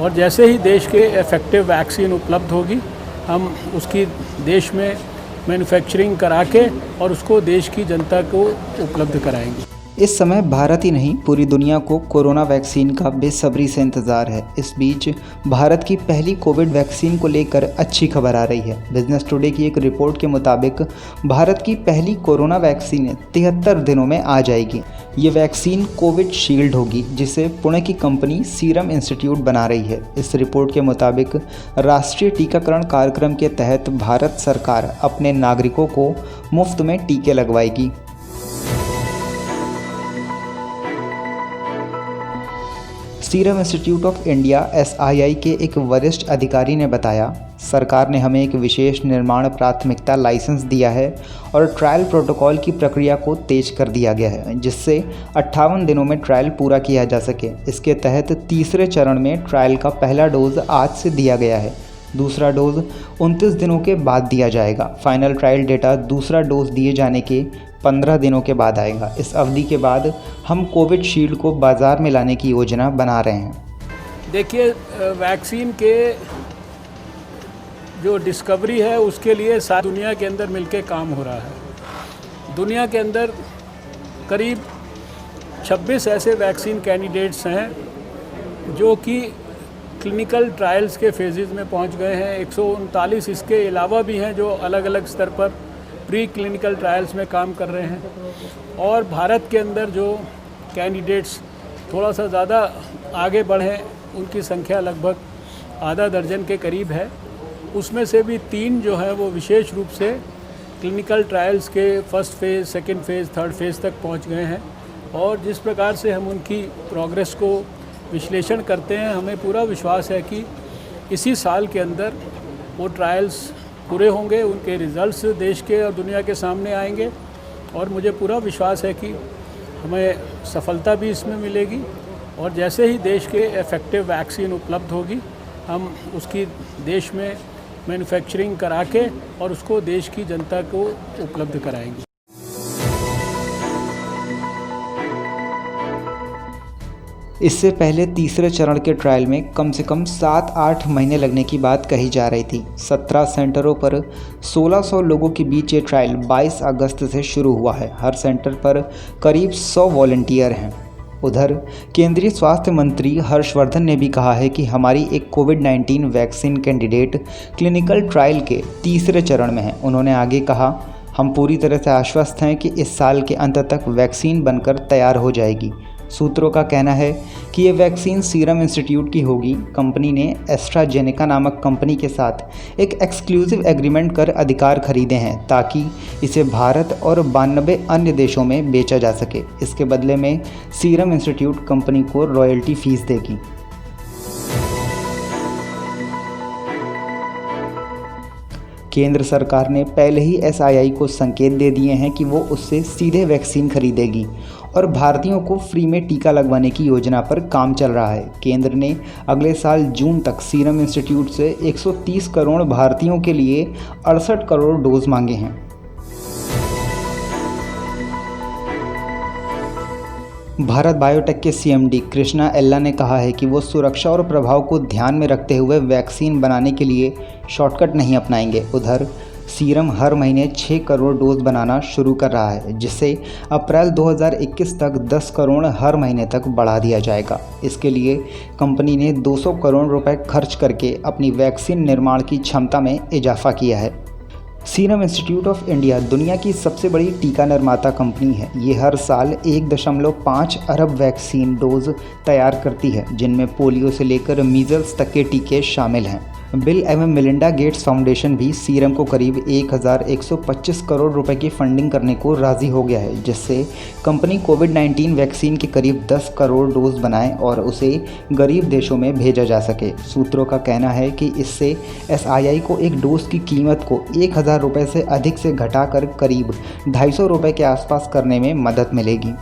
और जैसे ही देश के इफ़ेक्टिव वैक्सीन उपलब्ध होगी हम उसकी देश में मैन्युफैक्चरिंग करा के और उसको देश की जनता को उपलब्ध कराएंगे। इस समय भारत ही नहीं पूरी दुनिया को कोरोना वैक्सीन का बेसब्री से इंतज़ार है। इस बीच भारत की पहली कोविड वैक्सीन को लेकर अच्छी खबर आ रही है। बिजनेस टुडे की एक रिपोर्ट के मुताबिक भारत की पहली कोरोना वैक्सीन 73 दिनों में आ जाएगी। ये वैक्सीन कोविड शील्ड होगी जिसे पुणे की कंपनी सीरम इंस्टीट्यूट बना रही है। इस रिपोर्ट के मुताबिक राष्ट्रीय टीकाकरण कार्यक्रम के तहत भारत सरकार अपने नागरिकों को मुफ्त में टीके लगवाएगी। Serum Institute of India SII के एक वरिष्ठ अधिकारी ने बताया, सरकार ने हमें एक विशेष निर्माण प्राथमिकता लाइसेंस दिया है और ट्रायल प्रोटोकॉल की प्रक्रिया को तेज कर दिया गया है जिससे 58 दिनों में ट्रायल पूरा किया जा सके। इसके तहत तीसरे चरण में ट्रायल का पहला डोज आज से दिया गया है। दूसरा डोज 29 दिनों के बाद दिया जाएगा। फाइनल ट्रायल डेटा दूसरा डोज दिए जाने के 15 दिनों के बाद आएगा। इस अवधि के बाद हम कोविड शील्ड को बाज़ार में लाने की योजना बना रहे हैं। देखिए, वैक्सीन के जो डिस्कवरी है उसके लिए सारी दुनिया के अंदर मिलके काम हो रहा है। दुनिया के अंदर करीब 26 ऐसे वैक्सीन कैंडिडेट्स हैं जो कि क्लिनिकल ट्रायल्स के फेजेस में पहुंच गए हैं। 139 इसके अलावा भी हैं जो अलग अलग स्तर पर प्री क्लिनिकल ट्रायल्स में काम कर रहे हैं। और भारत के अंदर जो कैंडिडेट्स थोड़ा सा ज़्यादा आगे बढ़े उनकी संख्या लगभग आधा दर्जन के करीब है। उसमें से भी 3 जो है वो विशेष रूप से क्लिनिकल ट्रायल्स के first phase, second phase, third phase तक पहुंच गए हैं। और जिस प्रकार से हम उनकी प्रोग्रेस को विश्लेषण करते हैं, हमें पूरा विश्वास है कि इसी साल के अंदर वो ट्रायल्स पूरे होंगे, उनके रिज़ल्ट्स देश के और दुनिया के सामने आएंगे और मुझे पूरा विश्वास है कि हमें सफलता भी इसमें मिलेगी। और जैसे ही देश के इफ़ेक्टिव वैक्सीन उपलब्ध होगी हम उसकी देश में मैन्युफैक्चरिंग करा के और उसको देश की जनता को उपलब्ध कराएंगे। इससे पहले तीसरे चरण के ट्रायल में कम से कम 7-8 महीने लगने की बात कही जा रही थी। 17 सेंटरों पर 1600 लोगों के बीच ये ट्रायल 22 अगस्त से शुरू हुआ है। हर सेंटर पर करीब 100 वॉलंटियर हैं। उधर केंद्रीय स्वास्थ्य मंत्री हर्षवर्धन ने भी कहा है कि हमारी एक कोविड-19 वैक्सीन कैंडिडेट क्लिनिकल ट्रायल के तीसरे चरण में है। उन्होंने आगे कहा, हम पूरी तरह से आश्वस्त हैं कि इस साल के अंत तक वैक्सीन बनकर तैयार हो जाएगी। सूत्रों का कहना है कि ये वैक्सीन सीरम इंस्टीट्यूट की होगी। कंपनी ने एस्ट्राजेनेका नामक कंपनी के साथ एक एक्सक्लूसिव एग्रीमेंट कर अधिकार खरीदे हैं ताकि इसे भारत और 92 अन्य देशों में बेचा जा सके। इसके बदले में सीरम इंस्टीट्यूट कंपनी को रॉयल्टी फीस देगी। केंद्र सरकार ने पहले ही SII को संकेत दे दिए हैं कि वो उससे सीधे वैक्सीन खरीदेगी और भारतीयों को फ्री में टीका लगवाने की योजना पर काम चल रहा है। केंद्र ने अगले साल जून तक सीरम इंस्टीट्यूट से 130 करोड़ भारतीयों के लिए 68 करोड़ डोज मांगे हैं। भारत बायोटेक के CMD कृष्णा एल्ला ने कहा है कि वो सुरक्षा और प्रभाव को ध्यान में रखते हुए वैक्सीन बनाने के लिए शॉर्टकट नहीं अपनाएंगे। उधर सीरम हर महीने 6 करोड़ डोज बनाना शुरू कर रहा है जिसे अप्रैल 2021 तक 10 करोड़ हर महीने तक बढ़ा दिया जाएगा। इसके लिए कंपनी ने 200 करोड़ रुपए खर्च करके अपनी वैक्सीन निर्माण की क्षमता में इजाफा किया है। सीरम इंस्टीट्यूट ऑफ इंडिया दुनिया की सबसे बड़ी टीका निर्माता कंपनी है। ये हर साल 1.5 अरब वैक्सीन डोज तैयार करती है जिनमें पोलियो से लेकर मीजल्स तक के टीके शामिल हैं। बिल एवं मेलिंडा गेट्स फाउंडेशन भी सीरम को करीब 1125 करोड़ रुपए की फंडिंग करने को राजी हो गया है जिससे कंपनी कोविड-19 वैक्सीन के करीब 10 करोड़ डोज बनाए और उसे गरीब देशों में भेजा जा सके। सूत्रों का कहना है कि इससे SII को एक डोज की कीमत को 1000 रुपये से अधिक से घटाकर करीब 250 रुपये के आसपास करने में मदद मिलेगी।